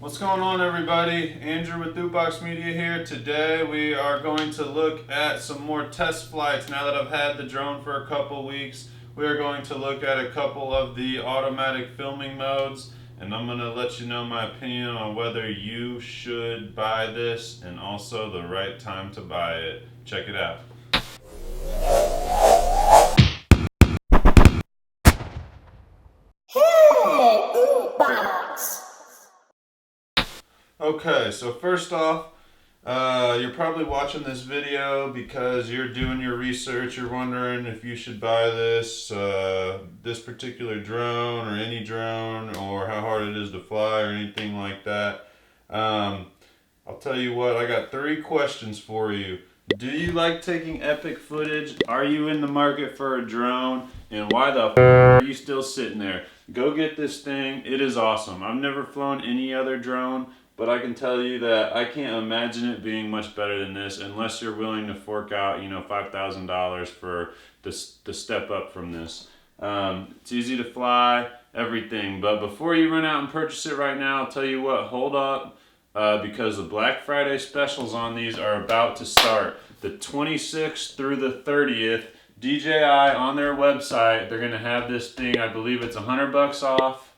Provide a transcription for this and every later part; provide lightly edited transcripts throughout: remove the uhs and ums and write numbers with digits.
What's going on, everybody? Andrew with Dupbox Media here. Today we are going to look at some more test flights. Now that I've had the drone for a couple weeks, we are going to look at a couple of the automatic filming modes, and I'm going to let you know my opinion on whether you should buy this and also the right time to buy it. Check it out. Hey, Dupbox! Okay, so first off, you're probably watching this video because you're doing your research. You're wondering if you should buy this particular drone or any drone, or how hard it is to fly or anything like that. Um, I'll tell you what. I got three questions for you. Do you like taking epic footage? Are you in the market for a drone? And why the are you still sitting there? Go get this thing. It is awesome. I've never flown any other drone, but I can tell you that I can't imagine it being much better than this unless you're willing to fork out, $5,000 for the step up from this. It's easy to fly, everything. But before you run out and purchase it right now, I'll tell you what, hold up. Because the Black Friday specials on these are about to start. The 26th through the 30th, DJI on their website, they're going to have this thing, I believe it's $100 off.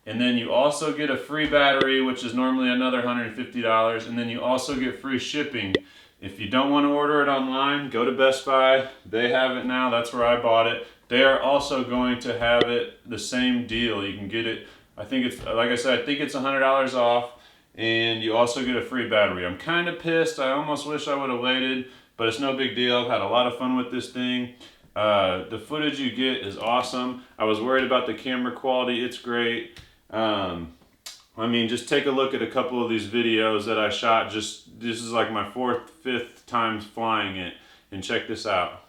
And then you also get a free battery, which is normally another $150. And then you also get free shipping. If you don't want to order it online, go to Best Buy. They have it now. That's where I bought it. They are also going to have it the same deal. You can get it, I think it's, like I said, I think it's $100 off. And you also get a free battery. I'm kind of pissed. I almost wish I would have waited, but it's no big deal. I've had a lot of fun with this thing. The footage you get is awesome. I was worried about the camera quality. It's great. Just take a look at a couple of these videos that I shot. This is like my fourth, fifth time flying it. And check this out.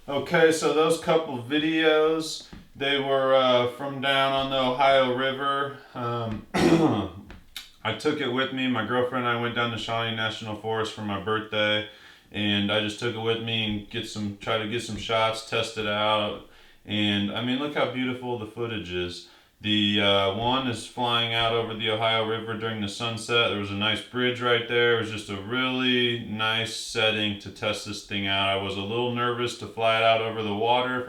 Okay, so those couple videos, they were from down on the Ohio River. I took it with me. My girlfriend and I went down to Shawnee National Forest for my birthday, and I just took it with me and try to get some shots, test it out. And look how beautiful the footage is. The one is flying out over the Ohio River during the sunset. There was a nice bridge right there. It was just a really nice setting to test this thing out. I was a little nervous to fly it out over the water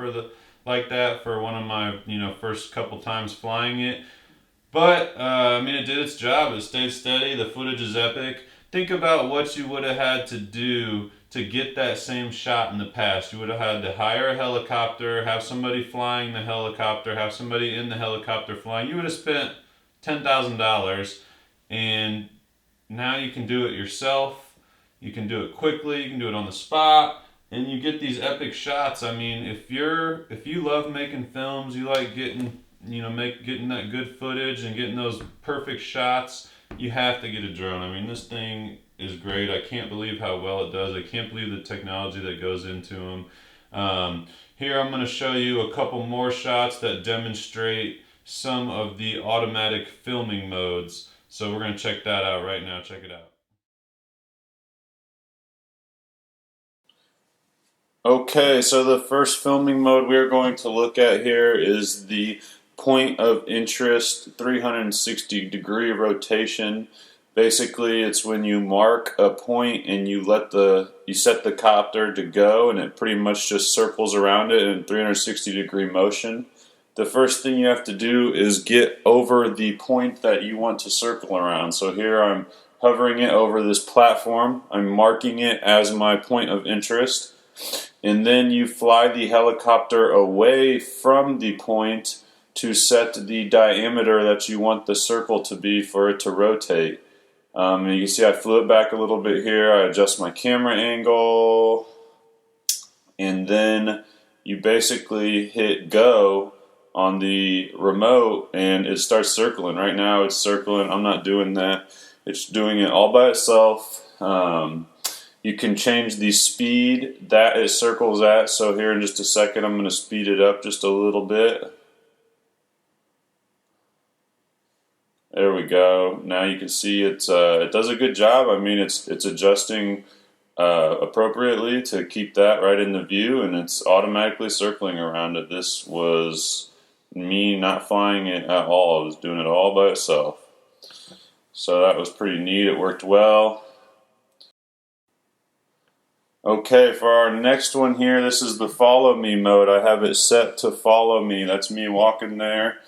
like that for one of my first couple times flying it. But it did its job. It stayed steady. The footage is epic. Think about what you would have had to do to get that same shot in the past. You would have had to hire a helicopter, have somebody flying the helicopter, have somebody in the helicopter flying. You would have spent $10,000, and now you can do it yourself. You can do it quickly, you can do it on the spot, and you get these epic shots. I mean, if you love making films, you like getting getting that good footage and getting those perfect shots, you have to get a drone. I mean, this thing is great. I can't believe how well it does. I can't believe the technology that goes into them. Here I'm going to show you a couple more shots that demonstrate some of the automatic filming modes. So we're going to check that out right now. Check it out. Okay, so the first filming mode we're going to look at here is the point of interest 360-degree rotation. Basically, it's when you mark a point and you set the copter to go, and it pretty much just circles around it in 360-degree motion. The first thing you have to do is get over the point that you want to circle around. So here I'm hovering it over this platform. I'm marking it as my point of interest. And then you fly the helicopter away from the point to set the diameter that you want the circle to be for it to rotate. And you can see I flew it back a little bit here. I adjust my camera angle, and then you basically hit go on the remote and it starts circling. Right now it's circling. I'm not doing that. It's doing it all by itself. You can change the speed that it circles at. So here in just a second I'm going to speed it up just a little bit. There we go. Now you can see it does a good job. I mean, it's adjusting appropriately to keep that right in the view, and it's automatically circling around it. This was me not flying it at all. It was doing it all by itself. So that was pretty neat. It worked well. Okay, for our next one here, this is the follow me mode. I have it set to follow me. That's me walking there,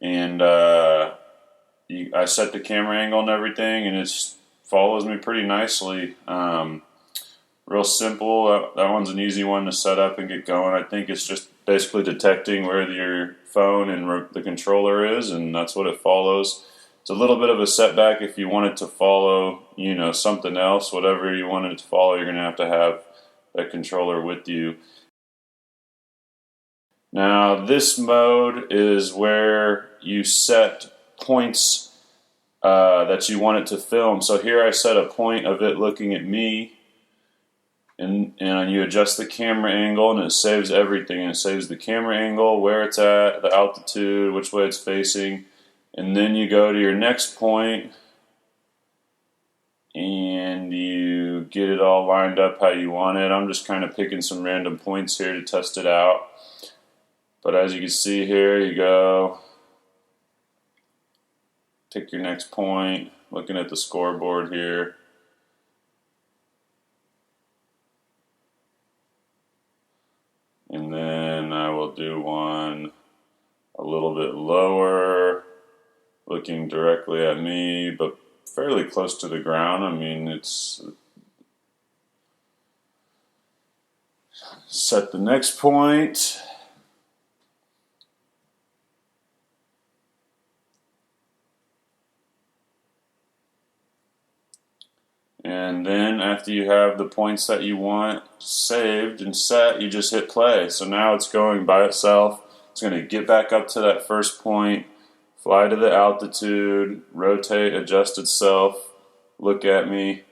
and I set the camera angle and everything, and it follows me pretty nicely. Real simple. That one's an easy one to set up and get going. I think it's just basically detecting where your phone and the controller is, and that's what it follows. It's a little bit of a setback if you want it to follow, something else. Whatever you want it to follow, you're going to have that controller with you. Now, this mode is where you set points that you want it to film. So here I set a point of it looking at me, and you adjust the camera angle, and it saves everything. It saves the camera angle, where it's at, the altitude, which way it's facing, and then you go to your next point and you get it all lined up how you want it. I'm just kind of picking some random points here to test it out. But as you can see here, you go, pick your next point, looking at the scoreboard here. And then I will do one a little bit lower, looking directly at me, but fairly close to the ground. I mean, it's set the next point. And then after you have the points that you want saved and set, you just hit play. So now it's going by itself. It's going to get back up to that first point, fly to the altitude, rotate, adjust itself, look at me.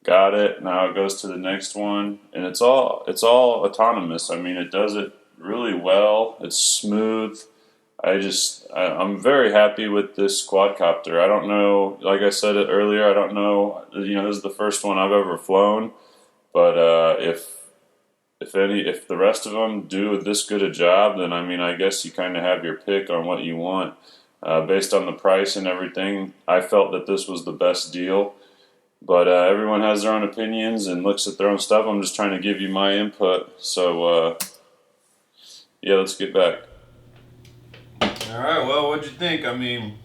Got it. Now it goes to the next one, and it's all autonomous. I mean, it does it really well. It's smooth. I'm very happy with this quadcopter. I don't know, like I said it earlier, I don't know, this is the first one I've ever flown, but if the rest of them do this good a job, then I guess you kind of have your pick on what you want. Based on the price and everything, I felt that this was the best deal. But everyone has their own opinions and looks at their own stuff. I'm just trying to give you my input. So, yeah, let's get back. All right. Well, what'd you think? I mean,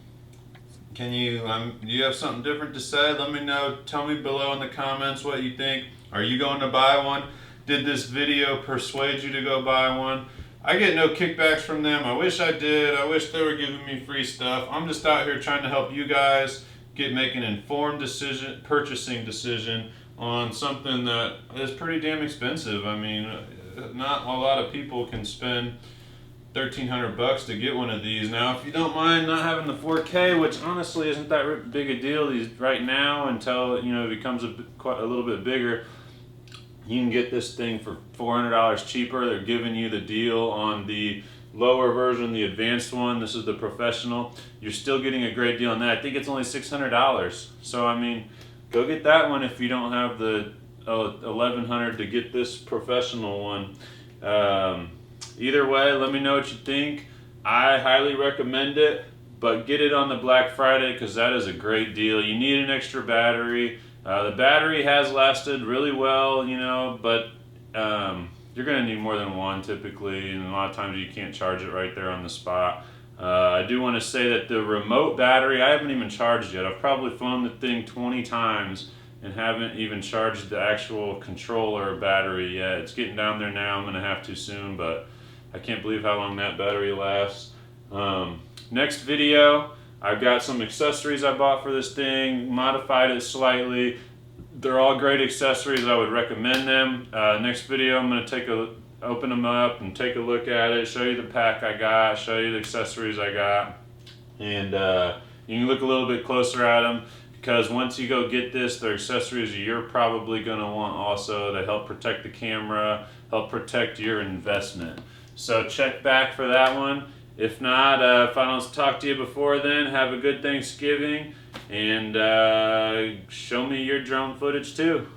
do you have something different to say? Let me know. Tell me below in the comments what you think. Are you going to buy one? Did this video persuade you to go buy one? I get no kickbacks from them. I wish I did. I wish they were giving me free stuff. I'm just out here trying to help you guys make an informed purchasing decision on something that is pretty damn expensive. I mean, not a lot of people can spend $1,300 to get one of these. Now, if you don't mind not having the 4K, which honestly isn't that big a deal right now until it becomes quite a little bit bigger, you can get this thing for $400 cheaper. They're giving you the deal on the lower version, the advanced one. This is the professional. You're still getting a great deal on that. I think it's only $600. So I mean, go get that one if you don't have the $1,100 to get this professional one. Either way, let me know what you think. I highly recommend it, but get it on the Black Friday because that is a great deal. You need an extra battery. The battery has lasted really well, but you're going to need more than one typically, and a lot of times you can't charge it right there on the spot. I do want to say that the remote battery, I haven't even charged yet. I've probably flown the thing 20 times and haven't even charged the actual controller battery yet. It's getting down there now. I'm going to have to soon, but I can't believe how long that battery lasts. Next video, I've got some accessories I bought for this thing, modified it slightly. They're all great accessories. I would recommend them. Next video, I'm going to open them up and take a look at it, show you the pack I got, show you the accessories I got, and you can look a little bit closer at them because once you go get this, they're accessories you're probably going to want also to help protect the camera, help protect your investment. So check back for that one. If not, if I don't talk to you before then, have a good Thanksgiving and show me your drone footage too.